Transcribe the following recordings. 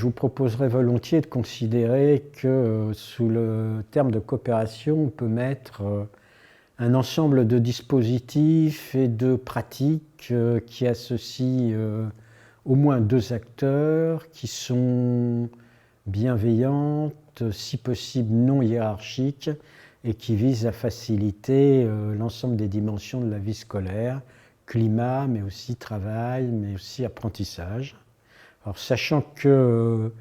Je vous proposerais volontiers de considérer que sous le terme de coopération, on peut mettre un ensemble de dispositifs et de pratiques qui associent au moins deux acteurs qui sont bienveillantes, si possible non hiérarchiques, et qui visent à faciliter l'ensemble des dimensions de la vie scolaire, climat, mais aussi travail, mais aussi apprentissage. Alors, sachant que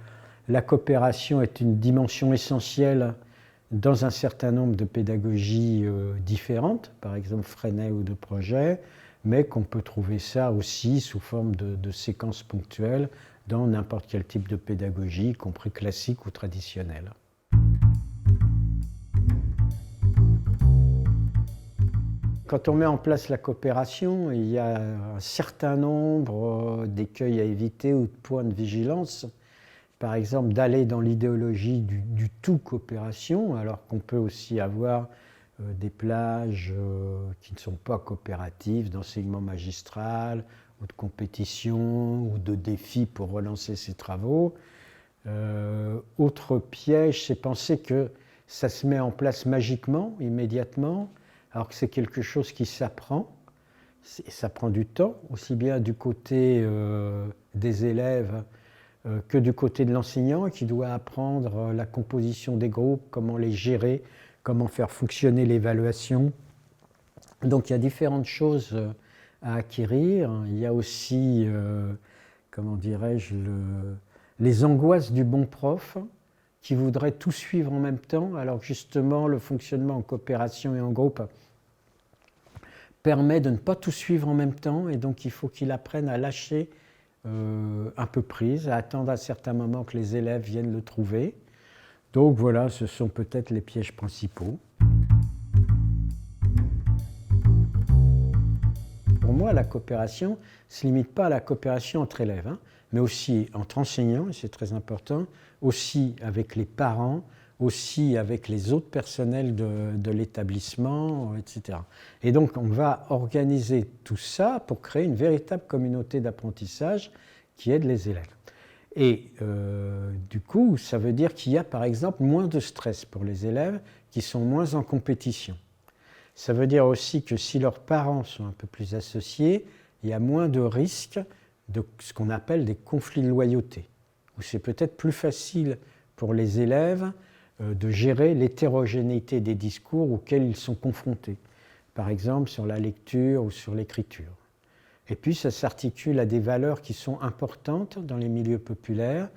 la coopération est une dimension essentielle dans un certain nombre de pédagogies différentes, par exemple Freinet ou de projets, mais qu'on peut trouver ça aussi sous forme de séquences ponctuelles dans n'importe quel type de pédagogie, y compris classique ou traditionnelle. Quand on met en place la coopération, il y a un certain nombre d'écueils à éviter ou de points de vigilance. Par exemple, d'aller dans l'idéologie du tout coopération, alors qu'on peut aussi avoir des plages qui ne sont pas coopératives, d'enseignement magistral, ou de compétition, ou de défis pour relancer ses travaux. Autre piège, c'est penser que ça se met en place magiquement, immédiatement, alors que c'est quelque chose qui s'apprend. Ça prend du temps, aussi bien du côté des élèves que du côté de l'enseignant, qui doit apprendre la composition des groupes, comment les gérer, comment faire fonctionner l'évaluation. Donc il y a différentes choses à acquérir. Il y a aussi, comment dirais-je, les angoisses du bon prof, qui voudrait tout suivre en même temps, alors que justement le fonctionnement en coopération et en groupe permet de ne pas tout suivre en même temps, et donc il faut qu'il apprenne à lâcher un peu prise, à attendre à certains moments que les élèves viennent le trouver. Donc voilà, ce sont peut-être les pièges principaux. Pour moi, la coopération ne se limite pas à la coopération entre élèves, mais aussi entre enseignants, et c'est très important, aussi avec les parents, aussi avec les autres personnels de l'établissement, etc. Et donc on va organiser tout ça pour créer une véritable communauté d'apprentissage qui aide les élèves. Et du coup, ça veut dire qu'il y a par exemple moins de stress pour les élèves qui sont moins en compétition. Ça veut dire aussi que si leurs parents sont un peu plus associés, il y a moins de risques de ce qu'on appelle des conflits de loyauté, où c'est peut-être plus facile pour les élèves de gérer l'hétérogénéité des discours auxquels ils sont confrontés, par exemple sur la lecture ou sur l'écriture. Et puis ça s'articule à des valeurs qui sont importantes dans les milieux populaires,